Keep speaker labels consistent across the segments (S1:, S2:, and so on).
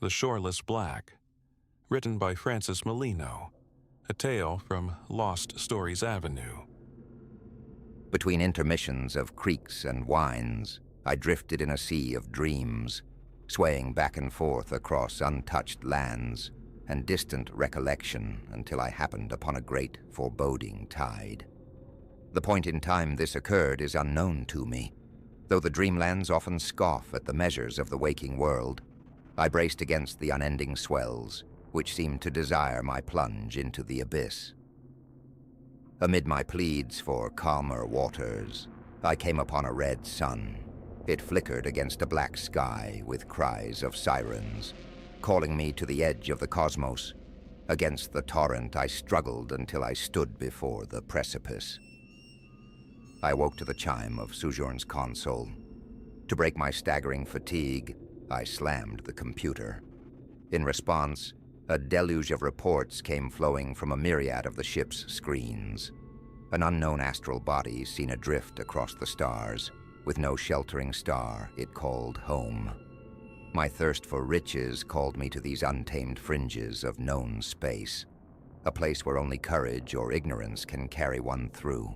S1: The Shoreless Black, written by Francis Molino, a tale from Lost Stories Avenue.
S2: Between intermissions of creeks and whines, I drifted in a sea of dreams, swaying back and forth across untouched lands and distant recollection until I happened upon a great foreboding tide. The point in time this occurred is unknown to me, though the dreamlands often scoff at the measures of the waking world. I braced against the unending swells, which seemed to desire my plunge into the abyss. Amid my pleads for calmer waters, I came upon a red sun. It flickered against a black sky with cries of sirens, calling me to the edge of the cosmos. Against the torrent I struggled until I stood before the precipice. I woke to the chime of Sojourn's console. To break my staggering fatigue, I slammed the computer. In response, a deluge of reports came flowing from a myriad of the ship's screens. An unknown astral body seen adrift across the stars, with no sheltering star it called home. My thirst for riches called me to these untamed fringes of known space, a place where only courage or ignorance can carry one through,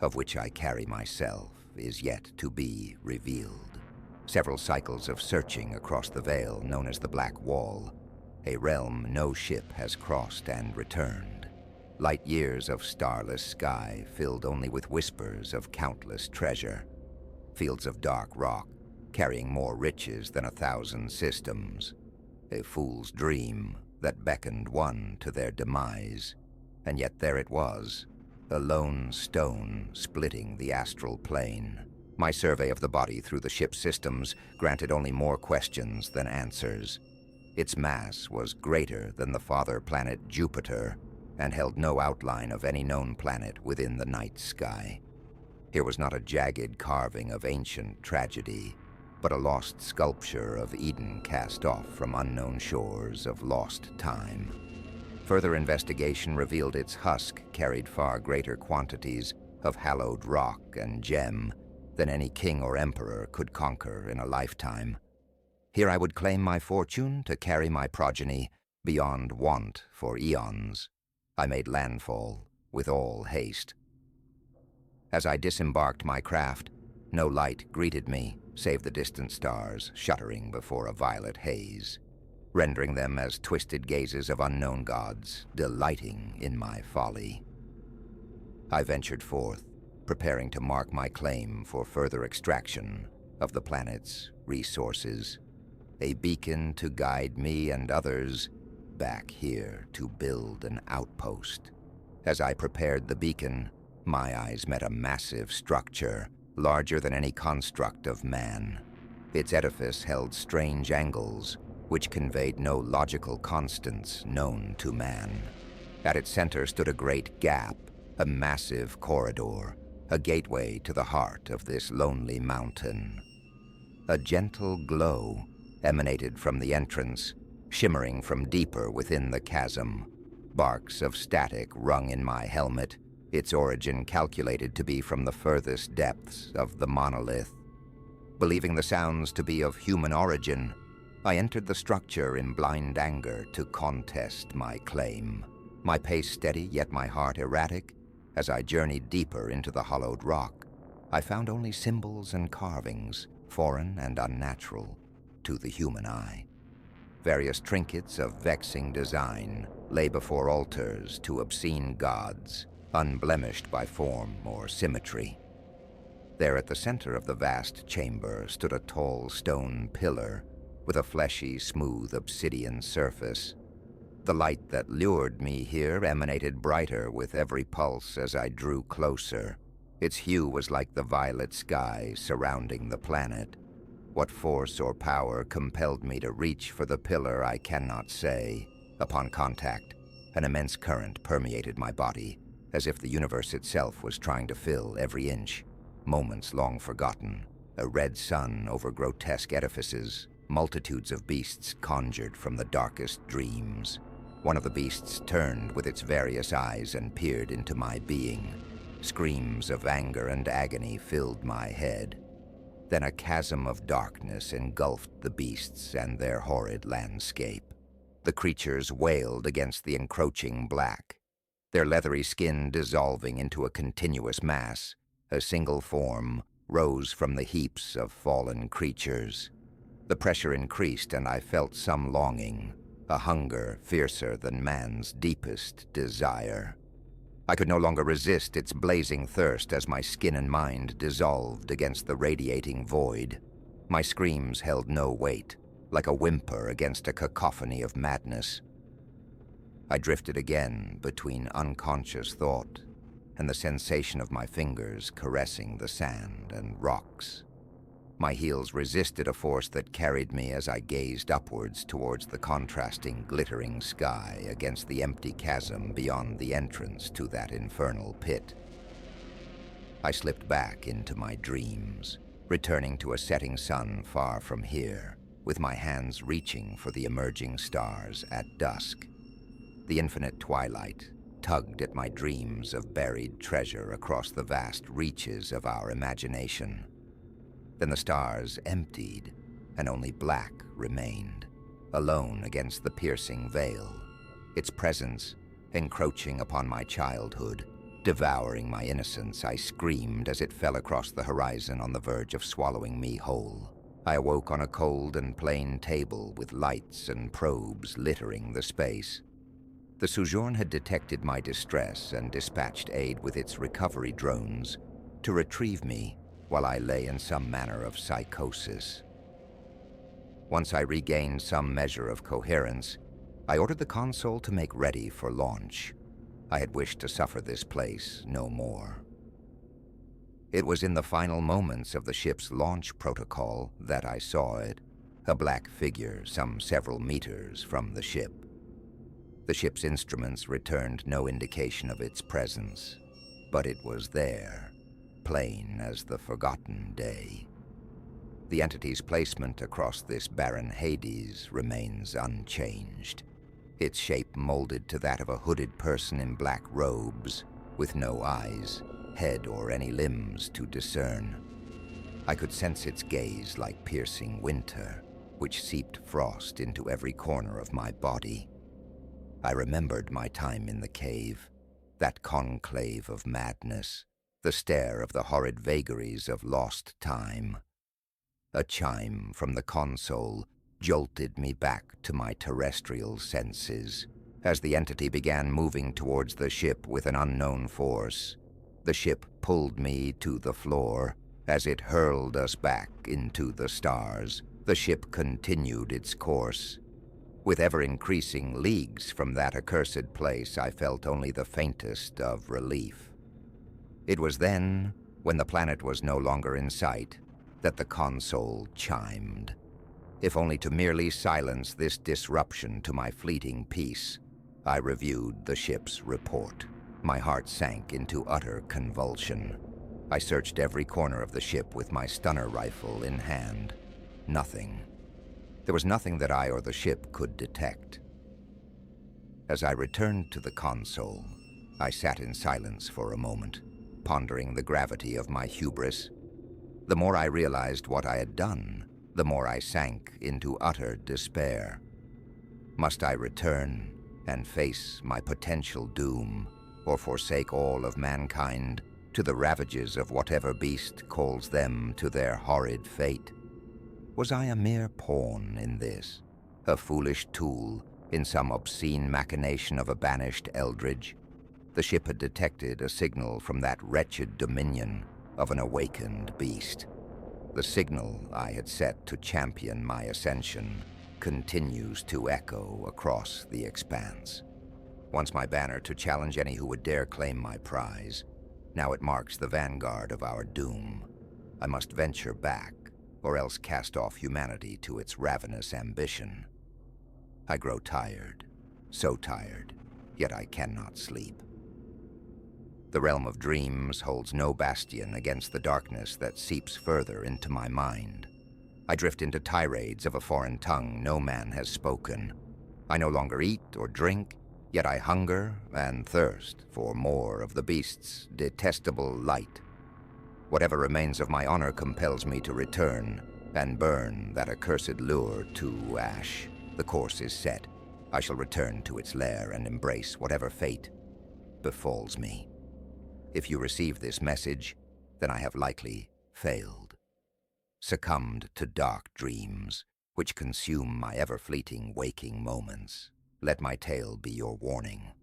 S2: of which I carry myself, is yet to be revealed. Several cycles of searching across the veil known as the Black Wall, a realm no ship has crossed and returned. Light years of starless sky filled only with whispers of countless treasure. Fields of dark rock, carrying more riches than 1,000 systems. A fool's dream that beckoned one to their demise. And yet there it was, a lone stone splitting the astral plane. My survey of the body through the ship's systems granted only more questions than answers. Its mass was greater than the father planet Jupiter and held no outline of any known planet within the night sky. Here was not a jagged carving of ancient tragedy, but a lost sculpture of Eden cast off from unknown shores of lost time. Further investigation revealed its husk carried far greater quantities of hallowed rock and gem than any king or emperor could conquer in a lifetime. Here I would claim my fortune to carry my progeny beyond want for eons. I made landfall with all haste. As I disembarked my craft, no light greeted me save the distant stars shuddering before a violet haze, rendering them as twisted gazes of unknown gods, delighting in my folly. I ventured forth, preparing to mark my claim for further extraction of the planet's resources, a beacon to guide me and others back here to build an outpost. As I prepared the beacon, my eyes met a massive structure, larger than any construct of man. Its edifice held strange angles, which conveyed no logical constants known to man. At its center stood a great gap, a massive corridor, a gateway to the heart of this lonely mountain. A gentle glow emanated from the entrance, shimmering from deeper within the chasm. Barks of static rung in my helmet, its origin calculated to be from the furthest depths of the monolith. Believing the sounds to be of human origin, I entered the structure in blind anger to contest my claim. My pace steady, yet my heart erratic. As I journeyed deeper into the hollowed rock, I found only symbols and carvings, foreign and unnatural to the human eye. Various trinkets of vexing design lay before altars to obscene gods, unblemished by form or symmetry. There at the center of the vast chamber stood a tall stone pillar with a fleshy, smooth obsidian surface. The light that lured me here emanated brighter with every pulse as I drew closer. Its hue was like the violet sky surrounding the planet. What force or power compelled me to reach for the pillar I cannot say. Upon contact, an immense current permeated my body, as if the universe itself was trying to fill every inch. Moments long forgotten, a red sun over grotesque edifices, multitudes of beasts conjured from the darkest dreams. One of the beasts turned with its various eyes and peered into my being. Screams of anger and agony filled my head. Then a chasm of darkness engulfed the beasts and their horrid landscape. The creatures wailed against the encroaching black, their leathery skin dissolving into a continuous mass. A single form rose from the heaps of fallen creatures. The pressure increased, and I felt some longing, a hunger fiercer than man's deepest desire. I could no longer resist its blazing thirst as my skin and mind dissolved against the radiating void. My screams held no weight, like a whimper against a cacophony of madness. I drifted again between unconscious thought and the sensation of my fingers caressing the sand and rocks. My heels resisted a force that carried me as I gazed upwards towards the contrasting, glittering sky against the empty chasm beyond the entrance to that infernal pit. I slipped back into my dreams, returning to a setting sun far from here, with my hands reaching for the emerging stars at dusk. The infinite twilight tugged at my dreams of buried treasure across the vast reaches of our imagination. Then the stars emptied, and only black remained, alone against the piercing veil, its presence encroaching upon my childhood, devouring my innocence. I screamed as it fell across the horizon on the verge of swallowing me whole. I awoke on a cold and plain table with lights and probes littering the space. The Sojourn had detected my distress and dispatched aid with its recovery drones to retrieve me while I lay in some manner of psychosis. Once I regained some measure of coherence, I ordered the console to make ready for launch. I had wished to suffer this place no more. It was in the final moments of the ship's launch protocol that I saw it, a black figure some several meters from the ship. The ship's instruments returned no indication of its presence, but it was there, plain as the forgotten day. The entity's placement across this barren Hades remains unchanged, its shape molded to that of a hooded person in black robes, with no eyes, head, or any limbs to discern. I could sense its gaze like piercing winter, which seeped frost into every corner of my body. I remembered my time in the cave, that conclave of madness, the stare of the horrid vagaries of lost time. A chime from the console jolted me back to my terrestrial senses. As the entity began moving towards the ship with an unknown force, the ship pulled me to the floor. As it hurled us back into the stars, the ship continued its course. With ever-increasing leagues from that accursed place, I felt only the faintest of relief. It was then, when the planet was no longer in sight, that the console chimed. If only to merely silence this disruption to my fleeting peace, I reviewed the ship's report. My heart sank into utter convulsion. I searched every corner of the ship with my stunner rifle in hand. Nothing. There was nothing that I or the ship could detect. As I returned to the console, I sat in silence for a moment, pondering the gravity of my hubris. The more I realized what I had done, the more I sank into utter despair. Must I return and face my potential doom, or forsake all of mankind to the ravages of whatever beast calls them to their horrid fate? Was I a mere pawn in this, a foolish tool in some obscene machination of a banished eldritch? The ship had detected a signal from that wretched dominion of an awakened beast. The signal I had set to champion my ascension continues to echo across the expanse. Once my banner to challenge any who would dare claim my prize, now it marks the vanguard of our doom. I must venture back, or else cast off humanity to its ravenous ambition. I grow tired, so tired, yet I cannot sleep. The realm of dreams holds no bastion against the darkness that seeps further into my mind. I drift into tirades of a foreign tongue no man has spoken. I no longer eat or drink, yet I hunger and thirst for more of the beast's detestable light. Whatever remains of my honor compels me to return and burn that accursed lure to ash. The course is set. I shall return to its lair and embrace whatever fate befalls me. If you receive this message, then I have likely failed, succumbed to dark dreams which consume my ever-fleeting waking moments. Let my tale be your warning.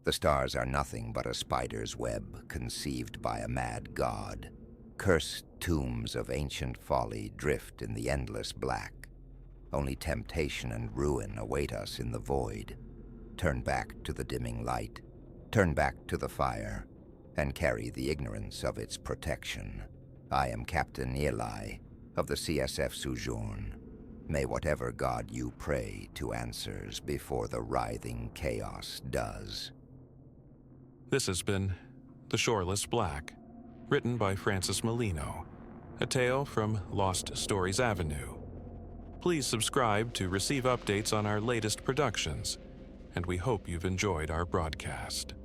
S2: The stars are nothing but a spider's web conceived by a mad god. Cursed tombs of ancient folly drift in the endless black. Only temptation and ruin await us in the void. Turn back to the dimming light, turn back to the fire, and carry the ignorance of its protection. I am Captain Eli of the CSF Sojourn. May whatever god you pray to answers before the writhing chaos does.
S1: This has been The Shoreless Black, written by Francis Molino, a tale from Lost Stories Avenue. Please subscribe to receive updates on our latest productions, and we hope you've enjoyed our broadcast.